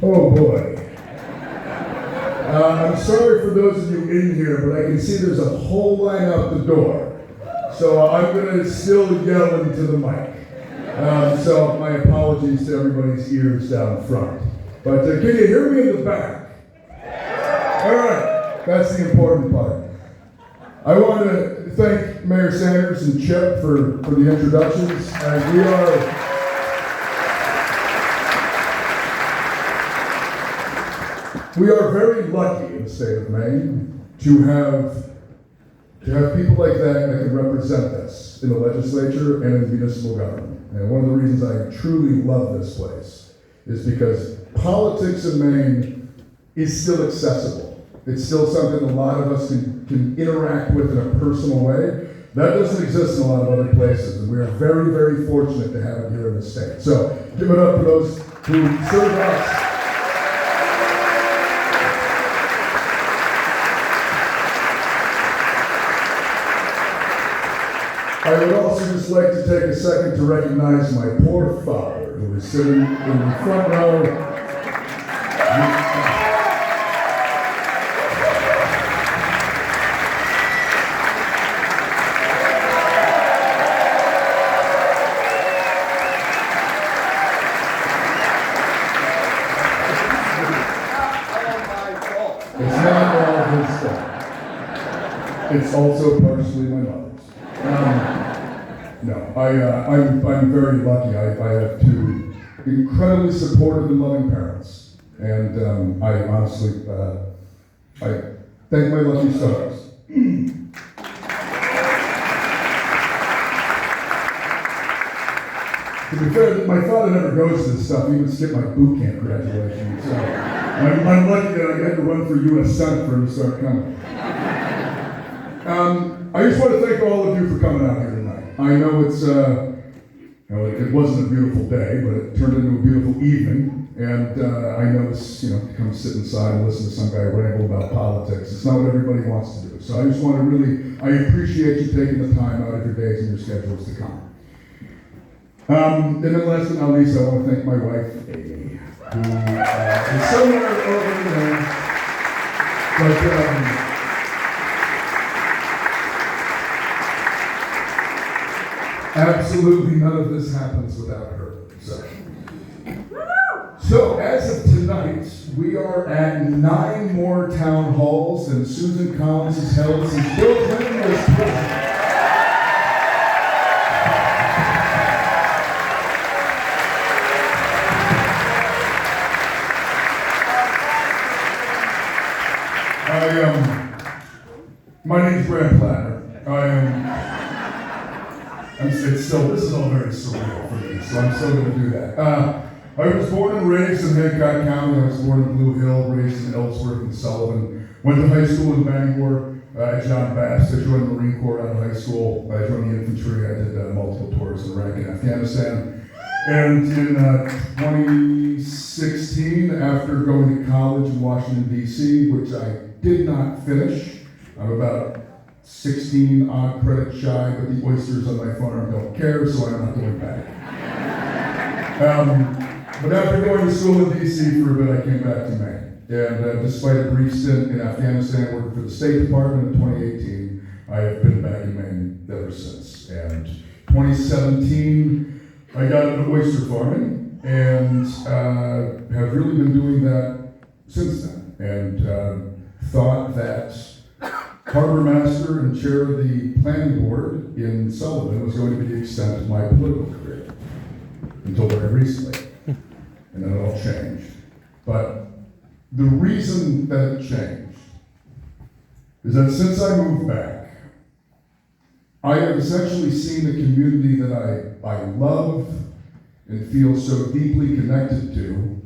Oh boy. I'm sorry for those of you in here, but I can see there's a whole line out the door. So I'm going to still yell into the mic. So my apologies to everybody's ears down front. But can you hear me in the back? All right, that's the important part. I want to thank Mayor Sanders and Chip for the introductions. And we are very lucky in the state of Maine to have people like that can represent us in the legislature and in the municipal government. And one of the reasons I truly love this place is because politics in Maine is still accessible. It's still something a lot of us can interact with in a personal way. That doesn't exist in a lot of other places, and we are very, very fortunate to have it here in the state. So give it up for those who serve us. I would also just like to take a second to recognize my poor father, who is sitting in the front row. It's not all his fault. It's also partially my mother's. No, I'm very lucky. I have two incredibly supportive and loving parents, and I honestly, I thank my lucky stars. To be fair, my father never goes to this stuff. He even skipped my boot camp graduation. So I'm lucky that I had to run for U.S. Senate for him to start coming. I just want to thank all of you for coming out here tonight. I know it's, it wasn't a beautiful day, but it turned into a beautiful evening. And I know this, to come sit inside and listen to some guy ramble about politics. It's not what everybody wants to do. So I just want to I appreciate you taking the time out of your days and your schedules to come. And then last but not least, I want to thank my wife, Amy, who is somewhere over there. But, absolutely none of this happens without her. So as of tonight, we are at 9 more town halls than Susan Collins has held since Bill Clinton was president. My name's Platner. This is all very surreal for me, so I'm still going to do that. I was born and raised in Hancock County. I was born in Blue Hill, raised in Ellsworth and Sullivan. Went to high school in Bangor at John Bass. I joined the Marine Corps out of high school. I joined the infantry. I did multiple tours in Iraq and Afghanistan. And in 2016, after going to college in Washington, D.C., which I did not finish, I'm about 16 odd credits shy, but the oysters on my farm don't care, so I'm not going back. But after going to school in D.C. for a bit, I came back to Maine. And despite a brief stint in Afghanistan working for the State Department in 2018, I have been back in Maine ever since. And 2017, I got into oyster farming and have really been doing that since then. And thought that harbor master and chair of the planning board in Sullivan was going to be the extent of my political career until very recently. And then it all changed. But the reason that it changed is that since I moved back, I have essentially seen the community that I love and feel so deeply connected to.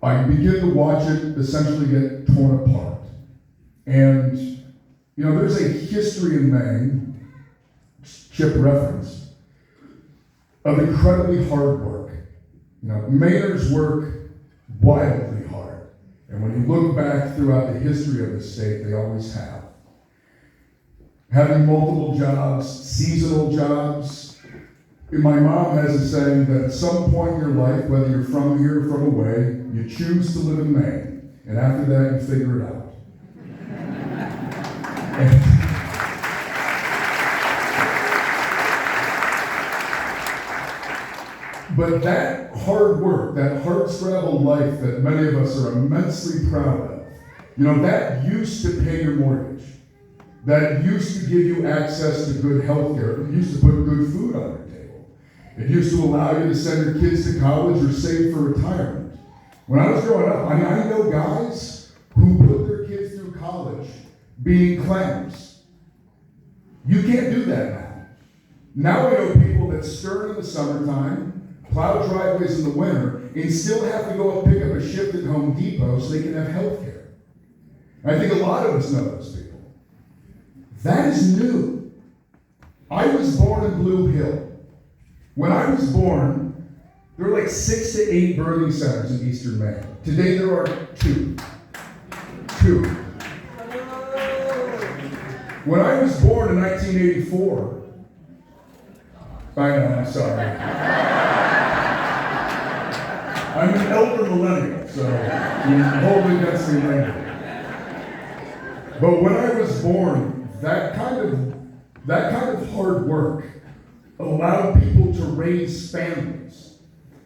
I begin to watch it essentially get torn apart. And, there's a history in Maine, Chip referenced, of incredibly hard work. Mainers work wildly hard. And when you look back throughout the history of the state, they always have. Having multiple jobs, seasonal jobs, My mom has a saying that at some point in your life, whether you're from here or from away, you choose to live in Maine. And after that, you figure it out. But that hard work, that hard-scrabble life that many of us are immensely proud of, that used to pay your mortgage. That used to give you access to good health care. It used to put good food on your table. It used to allow you to send your kids to college or save for retirement. When I was growing up, I know guys who put their kids through college being clammers. You can't do that now. Now I know people that stern in the summertime, plow driveways in the winter, and still have to go up pick up a shift at Home Depot so they can have health care. I think a lot of us know those people. That is new. I was born in Blue Hill. When I was born, there were like 6 to 8 birthing centers in eastern Maine. Today there are 2. 2. When I was born in 1984, I know, I'm sorry. I'm an elder millennial, so you hold it against me later. But when I was born, that kind of hard work allowed people to raise families.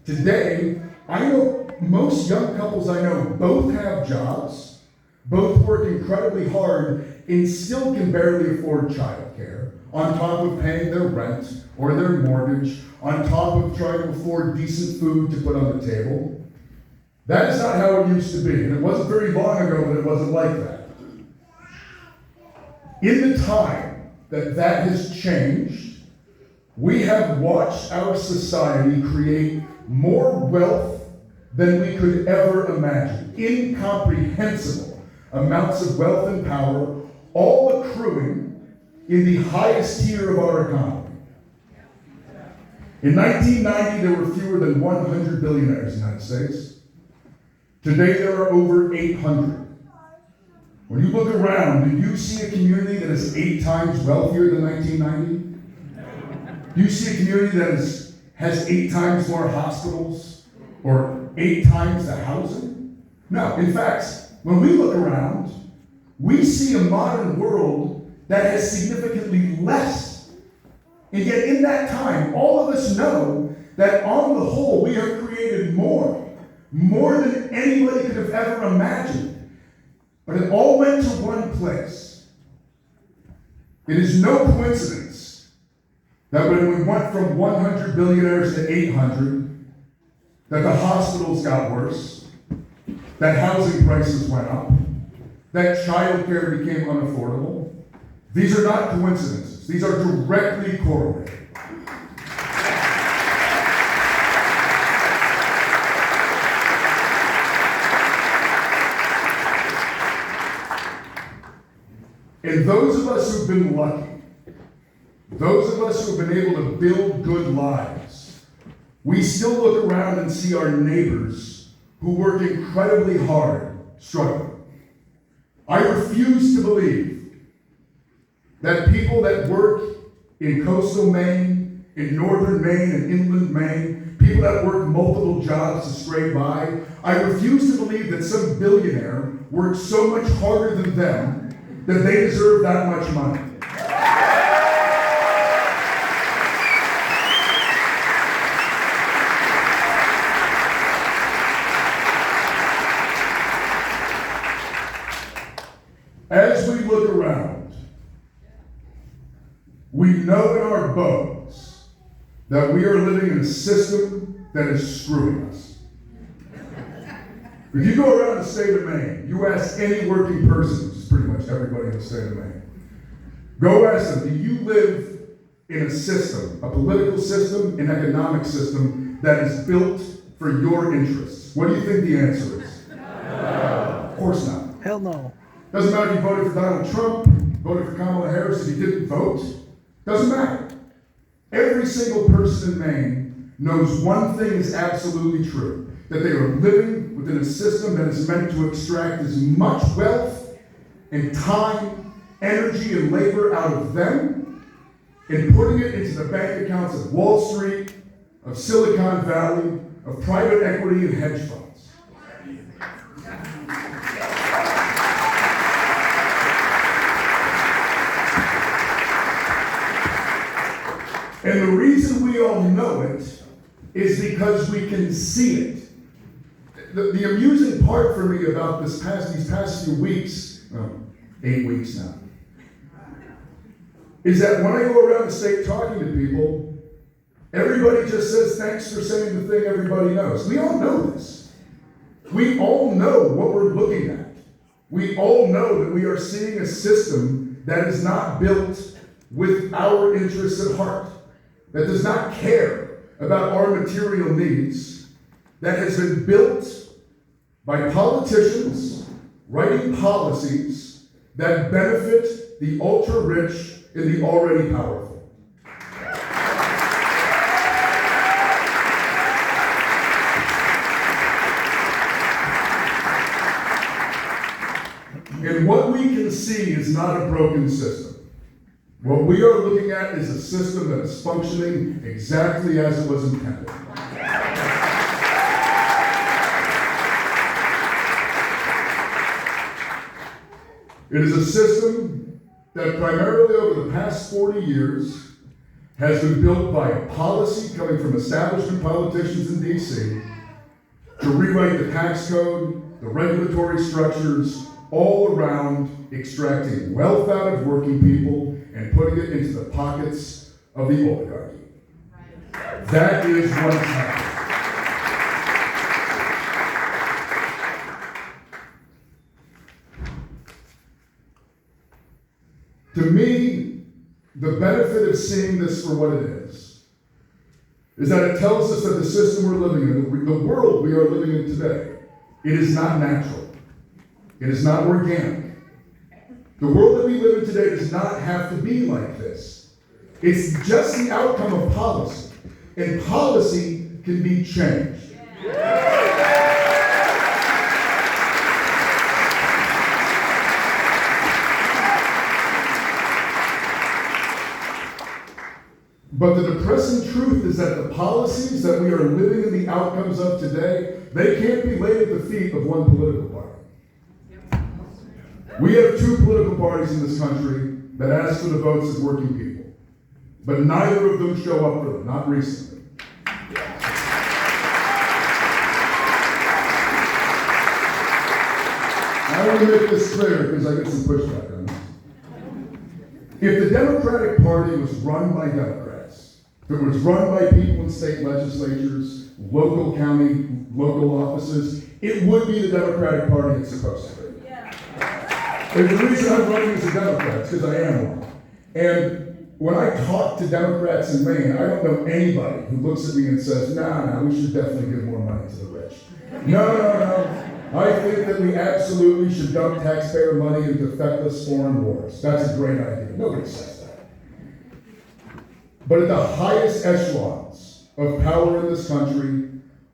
Today, I know most young couples I know both have jobs, both work incredibly hard, and still can barely afford childcare, on top of paying their rent or their mortgage, on top of trying to afford decent food to put on the table. That is not how it used to be, and it wasn't very long ago that it wasn't like that. In the time that has changed, we have watched our society create more wealth than we could ever imagine. Incomprehensible amounts of wealth and power, all accruing in the highest tier of our economy. In 1990, there were fewer than 100 billionaires in the United States. Today, there are over 800. When you look around, do you see a community that is 8 times wealthier than 1990? Do you see a community that has 8 times more hospitals or 8 times the housing? No. In fact, when we look around, we see a modern world that has significantly less. And yet in that time, all of us know that on the whole, we have created more than anybody could have ever imagined. But it all went to one place. It is no coincidence that when we went from 100 billionaires to 800, that the hospitals got worse, that housing prices went up, that childcare became unaffordable. These are not coincidences. These are directly correlated. And those of us who've been lucky, those of us who've been able to build good lives, we still look around and see our neighbors who work incredibly hard struggling. I refuse to believe that people that work in coastal Maine, in northern Maine, and inland Maine, people that work multiple jobs to scrape by, I refuse to believe that some billionaire works so much harder than them that they deserve that much money. As we look around, we know in our bones that we are living in a system that is screwing us. If you go around the state of Maine, you ask any working person, which is pretty much everybody in the state of Maine, go ask them, do you live in a system, a political system, an economic system that is built for your interests? What do you think the answer is? No. Of course not. Hell no. Doesn't matter if you voted for Donald Trump, voted for Kamala Harris, if you didn't vote. Doesn't matter. Every single person in Maine knows one thing is absolutely true, that they are living within a system that is meant to extract as much wealth and time, energy, and labor out of them and putting it into the bank accounts of Wall Street, of Silicon Valley, of private equity and hedge funds. And the reason we all know it is because we can see it. The amusing part for me about these past few weeks, 8 weeks now, is that when I go around the state talking to people, everybody just says, thanks for saying the thing everybody knows. We all know this. We all know what we're looking at. We all know that we are seeing a system that is not built with our interests at heart, that does not care about our material needs, that has been built by politicians writing policies that benefit the ultra-rich and the already powerful. And what we can see is not a broken system. What we are looking at is a system that is functioning exactly as it was intended. It is a system that primarily over the past 40 years has been built by a policy coming from establishment politicians in DC to rewrite the tax code, the regulatory structures, all around extracting wealth out of working people and putting it into the pockets of the oligarchy. That is what's happening. To me, the benefit of seeing this for what it is that it tells us that the system we're living in, the world we are living in today, it is not natural. It is not organic. The world that we live in today does not have to be like this. It's just the outcome of policy. And policy can be changed. But the depressing truth is that the policies that we are living in the outcomes of today, they can't be laid at the feet of one political party. We have two political parties in this country that ask for the votes of working people. But neither of them show up for them, not recently. I want to make this clear because I get some pushback on this. If the Democratic Party was run by Democrats, if it was run by people in state legislatures, local county, local offices, it would be the Democratic Party it's supposed to be. And the reason I'm running as a Democrat is because I am one. And when I talk to Democrats in Maine, I don't know anybody who looks at me and says, nah, we should definitely give more money to the rich. No. I think that we absolutely should dump taxpayer money into feckless foreign wars. That's a great idea. Nobody says that. But at the highest echelons of power in this country,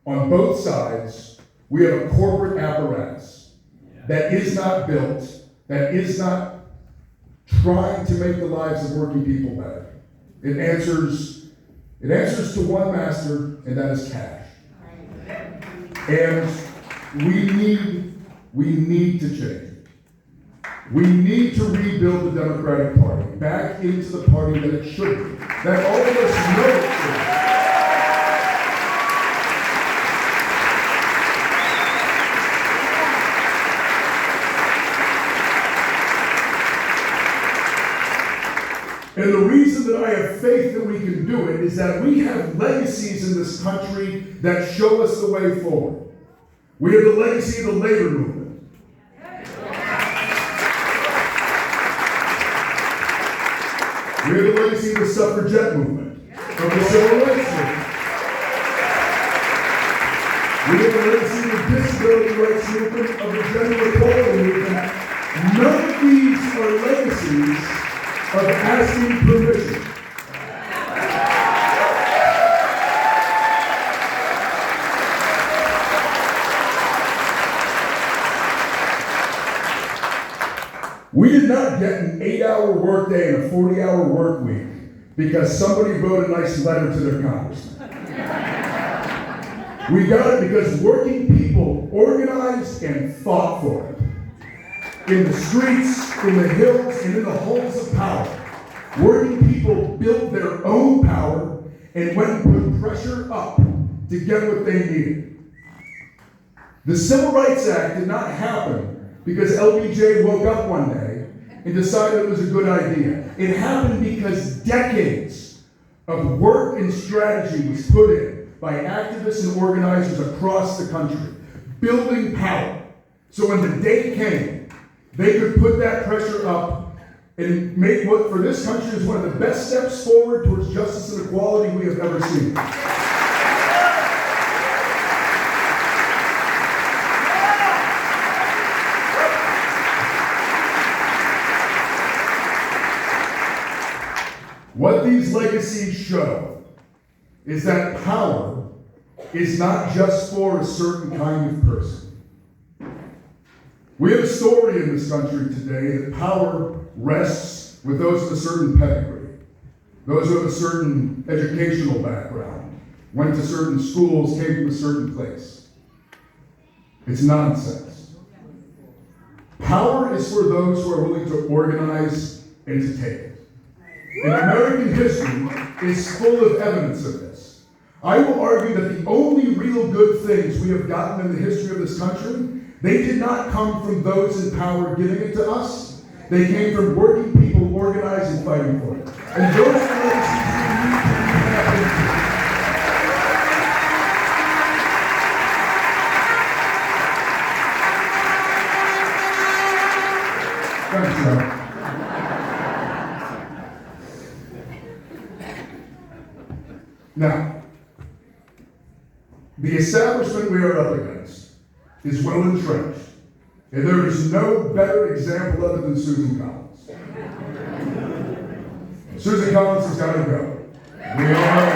on both sides, we have a corporate apparatus that is not built, that is not trying to make the lives of working people better. It answers to one master, and that is cash. And we need to change. We need to rebuild the Democratic Party back into the party that it should be, that all of us know it should be. And the reason that I have faith that we can do it is that we have legacies in this country that show us the way forward. We have the legacy of the labor movement. We have the legacy of the suffragette movement, of the civil rights movement. We have the legacy of the disability rights movement, of the gender equality movement. None of these are legacies of asking permission. We did not get an 8-hour workday and a 40-hour work week because somebody wrote a nice letter to their congressman. We got it because working people organized and fought for it. In the streets, in the hills, and in the halls of power. Working people built their own power and went and put pressure up to get what they needed. The Civil Rights Act did not happen because LBJ woke up one day and decided it was a good idea. It happened because decades of work and strategy was put in by activists and organizers across the country, building power. So when the day came, they could put that pressure up and make what for this country is one of the best steps forward towards justice and equality we have ever seen. What these legacies show is that power is not just for a certain kind of person. We have a story in this country today that power rests with those of a certain pedigree, those of a certain educational background, went to certain schools, came from a certain place. It's nonsense. Power is for those who are willing to organize and to take it. And American history is full of evidence of this. I will argue that the only real good things we have gotten in the history of this country, they did not come from those in power giving it to us. They came from working people organizing and fighting for it. And those are the legacies we need to tap into. Thanks, Joe. Now, the establishment we are up against is well entrenched, and there is no better example of it than Susan Collins. Susan Collins has got to go. We are.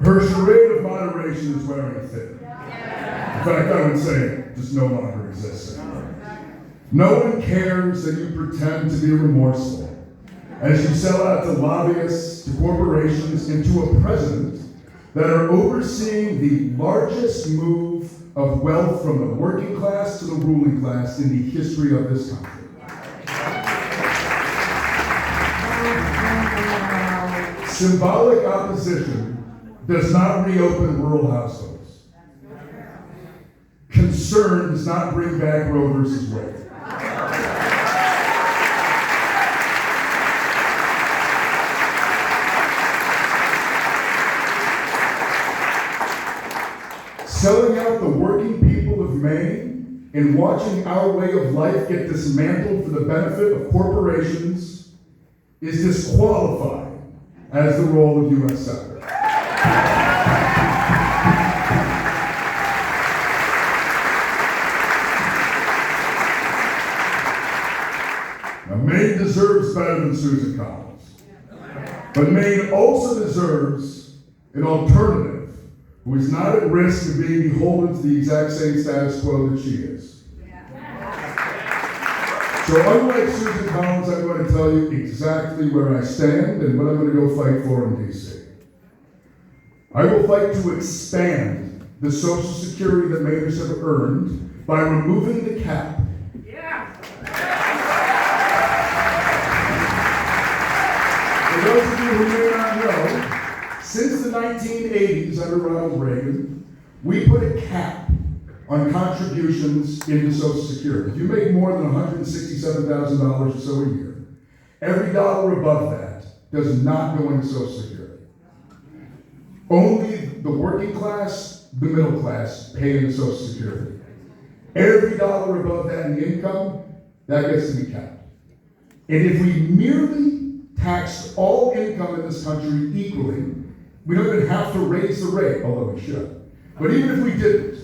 Her charade of moderation is wearing thin. In fact, I would say it just no longer exists anymore. No one cares that you pretend to be remorseful as you sell out to lobbyists, to corporations, and to a president that are overseeing the largest move of wealth from the working class to the ruling class in the history of this country. Symbolic opposition does not reopen rural households. Concern does not bring back Roe versus Wade. Selling out the working people of Maine and watching our way of life get dismantled for the benefit of corporations is disqualifying as the role of U.S. Senator. Now, Maine deserves better than Susan Collins. But Maine also deserves an alternative who is not at risk of being beholden to the exact same status quo that she is. So unlike Susan Collins, I'm going to tell you exactly where I stand and what I'm going to go fight for in D.C. I will fight to expand the Social Security that Mainers have earned by removing the cap. For those of you who may not know, since the 1980s under Ronald Reagan, we put a cap on contributions into Social Security. If you make more than $167,000 or so a year, every dollar above that does not go into Social Security. Only the working class, the middle class, pay into Social Security. Every dollar above that in income, that gets to be capped. And if we merely taxed all income in this country equally, we don't even have to raise the rate, although we should. But even if we didn't,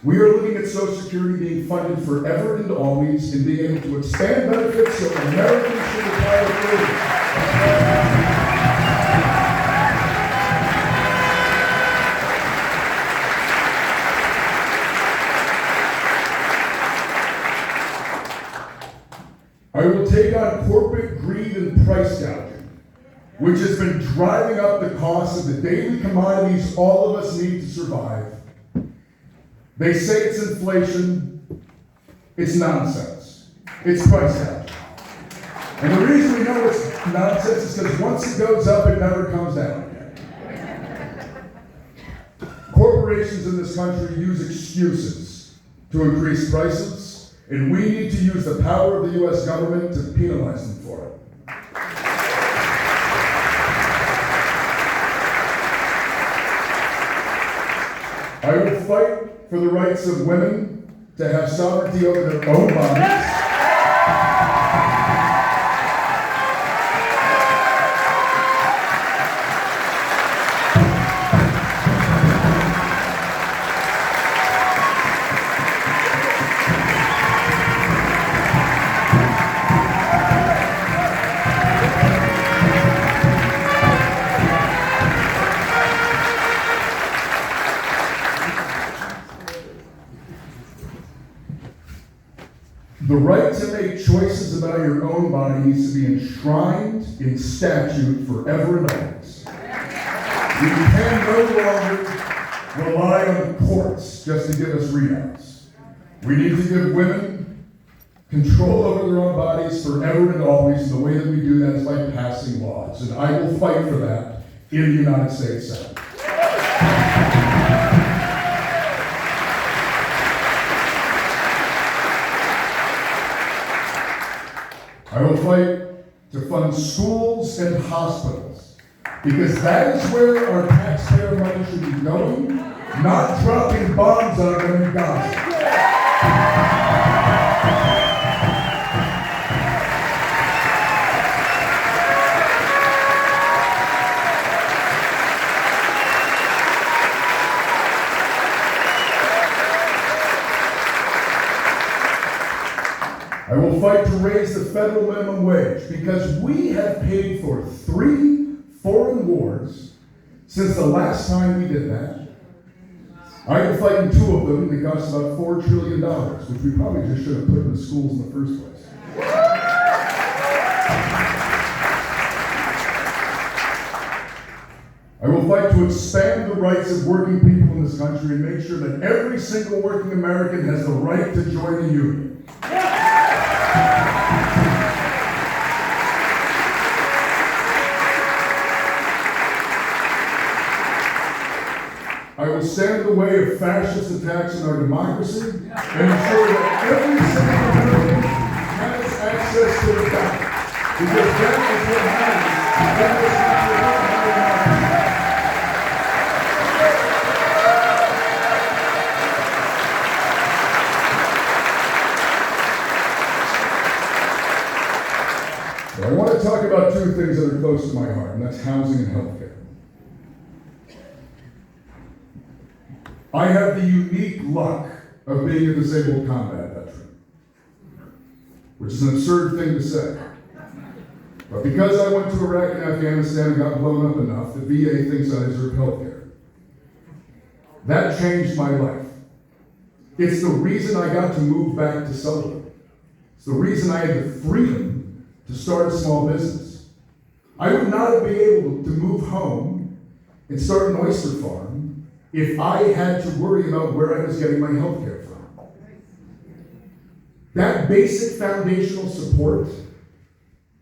we are looking at Social Security being funded forever and always and being able to expand benefits so Americans should retire early. I will take on corporate greed and price gouging, which has been driving up the cost of the daily commodities all of us need to survive. They say it's inflation. It's nonsense. It's price gouging. And the reason we know it's nonsense is because once it goes up, it never comes down again. Corporations in this country use excuses to increase prices, and we need to use the power of the U.S. government to penalize them for it. I will fight for the rights of women to have sovereignty over their own bodies. The right to make choices about your own body needs to be enshrined in statute forever and always. We can no longer rely on the courts just to give us readouts. We need to give women control over their own bodies forever and always, and the way that we do that is by passing laws. And I will fight for that in the United States Senate. I will fight to fund schools and hospitals, because that is where our taxpayer money should be going, not dropping bombs on them in Gaza. I will fight to raise the federal minimum wage, because we have paid for 3 foreign wars since the last time we did that. I am fighting 2 of them that cost about $4 trillion, which we probably just should have put in the schools in the first place. I will fight to expand the rights of working people in this country and make sure that every single working American has the right to join a union. I will stand in the way of fascist attacks on our democracy and ensure that every single American has access to the ballot. Because that is what matters. That is what matters. I want to talk about 2 things that are close to my heart, and that's housing and healthcare. I have the unique luck of being a disabled combat veteran, which is an absurd thing to say. But because I went to Iraq and Afghanistan and got blown up enough, the VA thinks I deserve health care. That changed my life. It's the reason I got to move back to Sutherland. It's the reason I had the freedom to start a small business. I would not have been able to move home and start an oyster farm if I had to worry about where I was getting my health care from. That basic foundational support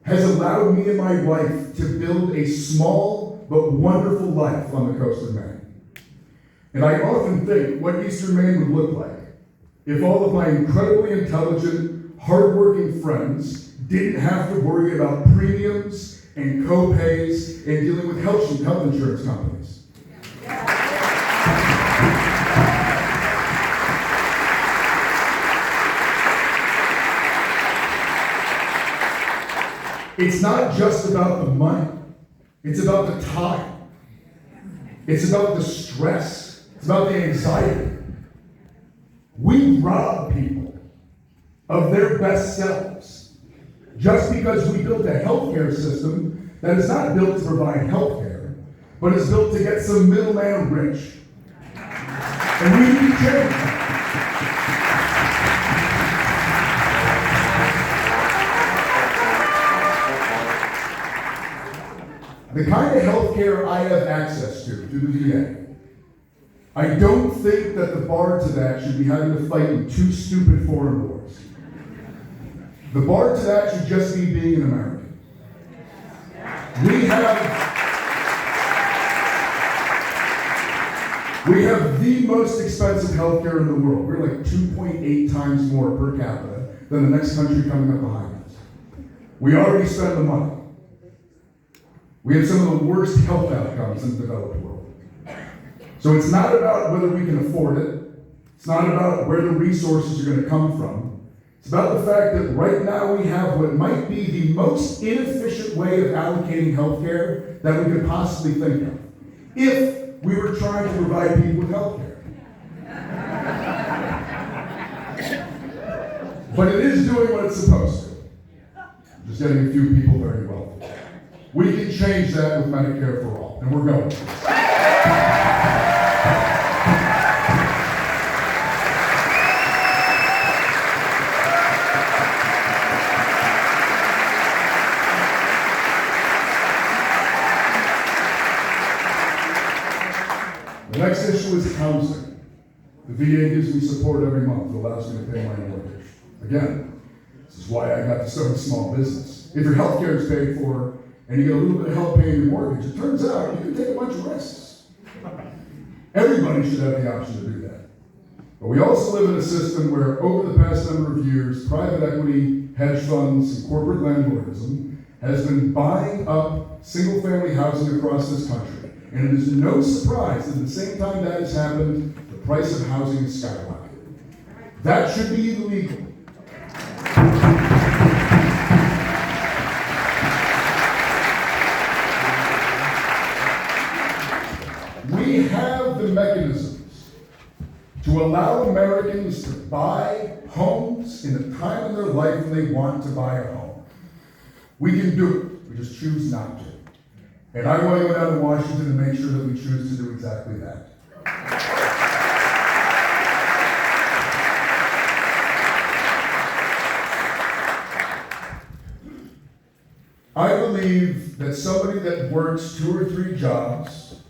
has allowed me and my wife to build a small but wonderful life on the coast of Maine. And I often think what Eastern Maine would look like if all of my incredibly intelligent, hardworking friends didn't have to worry about premiums and co-pays and dealing with health insurance companies. It's not just about the money. It's about the time. It's about the stress. It's about the anxiety. We rob people of their best selves just because we built a healthcare system that is not built to provide healthcare, but is built to get some middleman rich. And we need to change that. the kind of health care I have access to through the VA, I don't think that the bar to that should be having to fight in 2 stupid foreign wars. The bar to that should just be being an American. We have the most expensive healthcare in the world. We're like 2.8 times more per capita than the next country coming up behind us. We already spend the money. We have some of the worst health outcomes in the developed world. So it's not about whether we can afford it. It's not about where the resources are going to come from. It's about the fact that right now we have what might be the most inefficient way of allocating healthcare that we could possibly think of, if we were trying to provide people with healthcare. But it is doing what it's supposed to. Just getting a few people very wealthy. We can change that with Medicare for all, and we're going to. The next issue is housing. The VA gives me support every month. It allows me to pay my mortgage. Again, this is why I got to start a small business. If your health care is paid for and you get a little bit of help paying your mortgage, it turns out you can take a bunch of risks. Everybody should have the option to do that. But we also live in a system where over the past number of years, private equity, hedge funds, and corporate landlordism has been buying up single-family housing across this country. And it is no surprise that at the same time that has happened, the price of housing is skyrocketed. That should be illegal. We have the mechanisms to allow Americans to buy homes in the time of their life when they want to buy a home. We can do it. We just choose not to. And I want to go down to Washington and make sure that we choose to do exactly that. I believe that somebody that works 2 or 3 jobs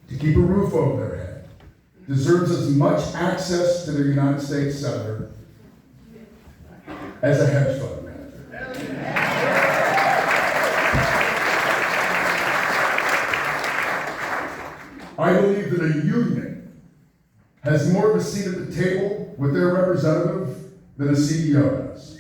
to keep a roof over their head deserves as much access to their United States Senator as a hedge fund manager. I believe that a union has more of a seat at the table with their representative than a CEO does.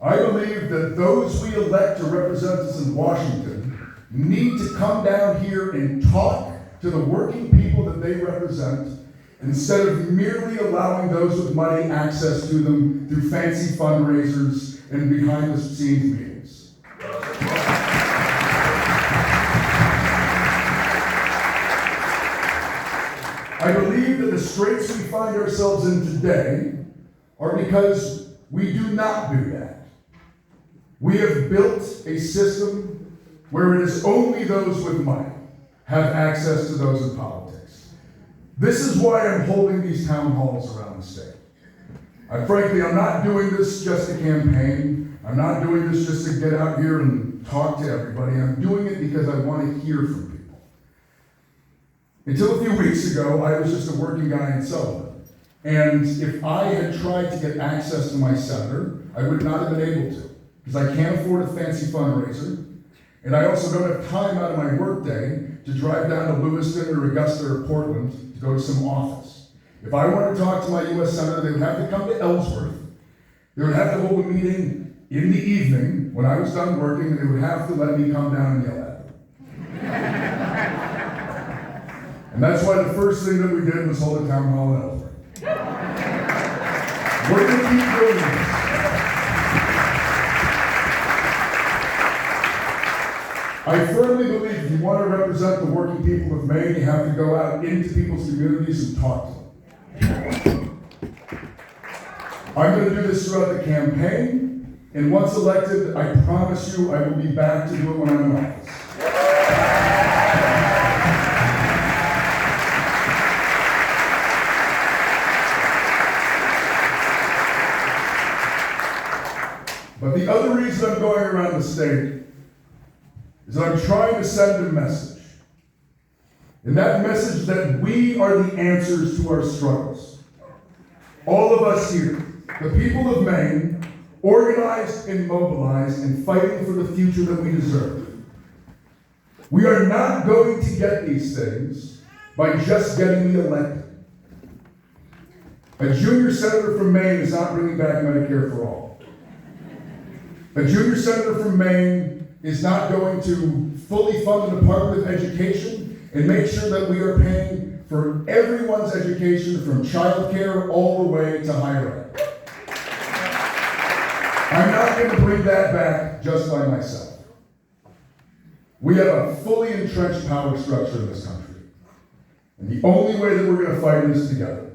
I believe that those we elect to represent us in Washington need to come down here and talk to the working people that they represent instead of merely allowing those with money access to them through fancy fundraisers and behind-the-scenes meetings. I believe that the straits we find ourselves in today are because we do not do that. We have built a system where it is only those with money have access to those in politics. This is why I'm holding these town halls around the state. Frankly, I'm not doing this just to campaign. I'm not doing this just to get out here and talk to everybody. I'm doing it because I want to hear from people. Until a few weeks ago, I was just a working guy in Sullivan. And if I had tried to get access to my senator, I would not have been able to, because I can't afford a fancy fundraiser. And I also don't have time out of my workday to drive down to Lewiston or Augusta or Portland to go to some office. If I wanted to talk to my U.S. Senator, they would have to come to Ellsworth. They would have to hold a meeting in the evening when I was done working, and they would have to let me come down and yell at them. And that's why the first thing that we did was hold a town hall in Ellsworth. We're going to keep doing this. I firmly believe if you want to represent the working people of Maine, you have to go out into people's communities and talk to them. I'm going to do this throughout the campaign, and once elected, I promise you I will be back to do it when I'm in office. the other reason I'm going around the state is that I'm trying to send a message. And that message is that we are the answers to our struggles. All of us here, the people of Maine, organized and mobilized and fighting for the future that we deserve. We are not going to get these things by just getting elected. A junior senator from Maine is not bringing back Medicare for all. A junior senator from Maine is not going to fully fund the Department of Education and make sure that we are paying for everyone's education from childcare all the way to higher ed. I'm not going to bring that back just by myself. We have a fully entrenched power structure in this country. And the only way that we're going to fight is together.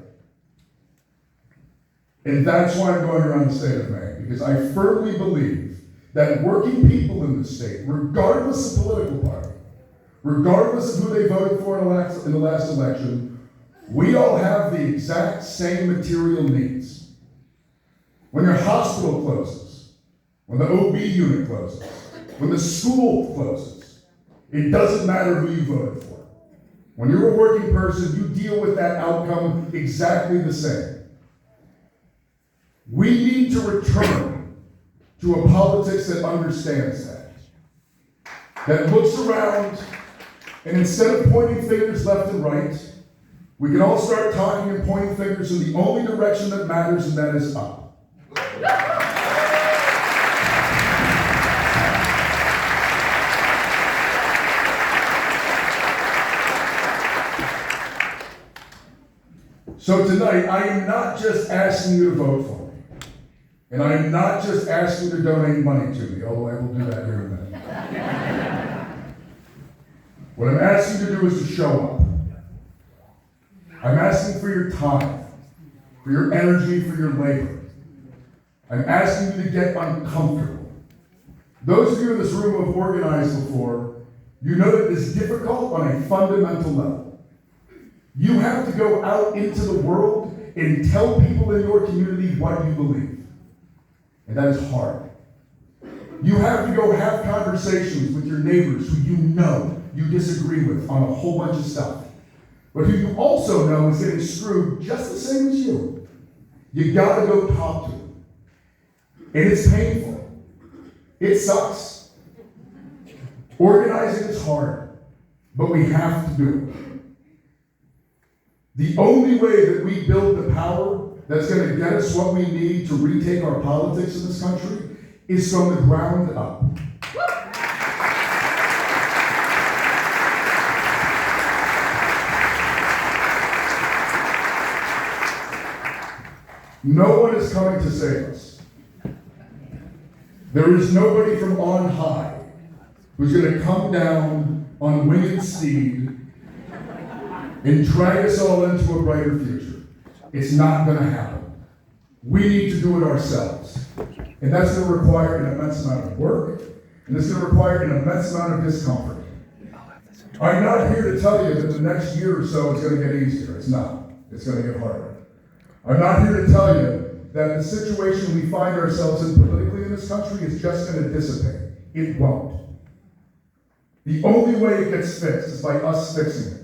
And that's why I'm going around the state of Maine, because I firmly believe that working people in the state, regardless of political party, regardless of who they voted for in the last election, we all have the exact same material needs. When your hospital closes, when the OB unit closes, when the school closes, it doesn't matter who you voted for. When you're a working person, you deal with that outcome exactly the same. We need to return to a politics that understands that looks around, and instead of pointing fingers left and right, we can all start talking and pointing fingers in the only direction that matters, and that is up. So tonight, I am not just asking you to vote for me. And I am not just asking you to donate money to me, although I will do that here in a minute. What I'm asking you to do is to show up. I'm asking for your time, for your energy, for your labor. I'm asking you to get uncomfortable. Those of you in this room who have organized before, you know that it is difficult on a fundamental level. You have to go out into the world and tell people in your community what you believe. And that is hard. You have to go have conversations with your neighbors who you know you disagree with on a whole bunch of stuff, but who you also know is getting screwed just the same as you. You gotta go talk to them. And it's painful. It sucks. Organizing is hard, but we have to do it. The only way that we build the power that's going to get us what we need to retake our politics in this country is from the ground up. No one is coming to save us. There is nobody from on high who's going to come down on winged steed and drag us all into a brighter future. It's not going to happen. We need to do it ourselves. And that's going to require an immense amount of work, and it's going to require an immense amount of discomfort. I'm not here to tell you that the next year or so is going to get easier. It's not. It's going to get harder. I'm not here to tell you that the situation we find ourselves in politically in this country is just going to dissipate. It won't. The only way it gets fixed is by us fixing it.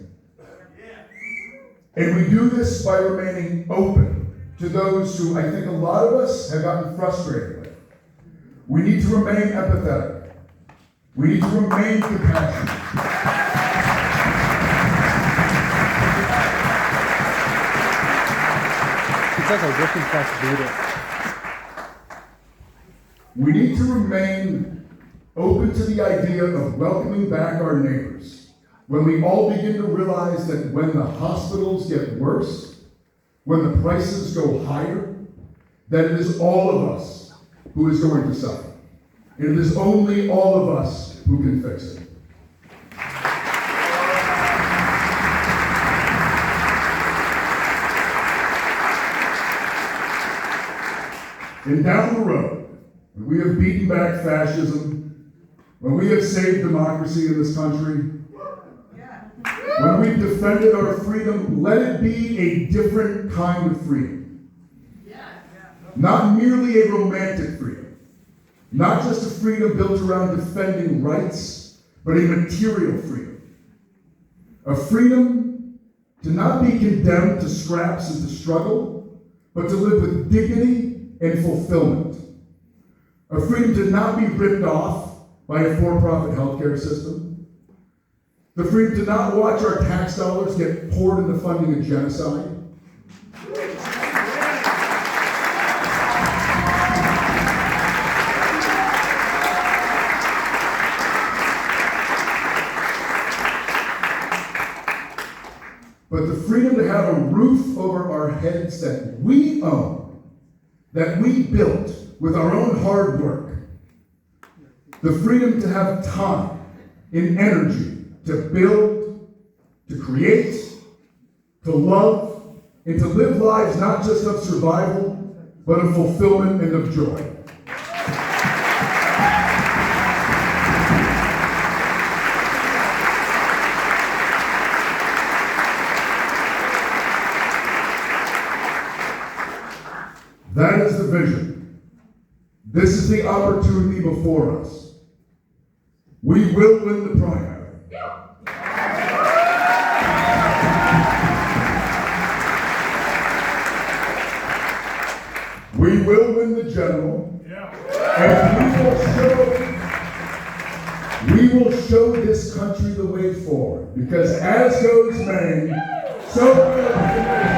And we do this by remaining open to those who I think a lot of us have gotten frustrated with. We need to remain empathetic. We need to remain compassionate. It's like a working class leader. We need to remain open to the idea of welcoming back our neighbors. When we all begin to realize that when the hospitals get worse, when the prices go higher, that it is all of us who is going to suffer. And it is only all of us who can fix it. And down the road, when we have beaten back fascism, when we have saved democracy in this country, when we've defended our freedom, let it be a different kind of freedom. Not merely a romantic freedom, Not just a freedom built around defending rights, but a material freedom. A freedom to not be condemned to scraps and to struggle, but to live with dignity and fulfillment. A freedom to not be ripped off by a for-profit healthcare system. The freedom to not watch our tax dollars get poured into funding a genocide. But the freedom to have a roof over our heads that we own, that we built with our own hard work. The freedom to have time and energy to build, to create, to love, and to live lives not just of survival, but of fulfillment and of joy. That is the vision. This is the opportunity before us. We will win the primary. We will win the general. And we will show this country the way forward. Because as goes Maine, so will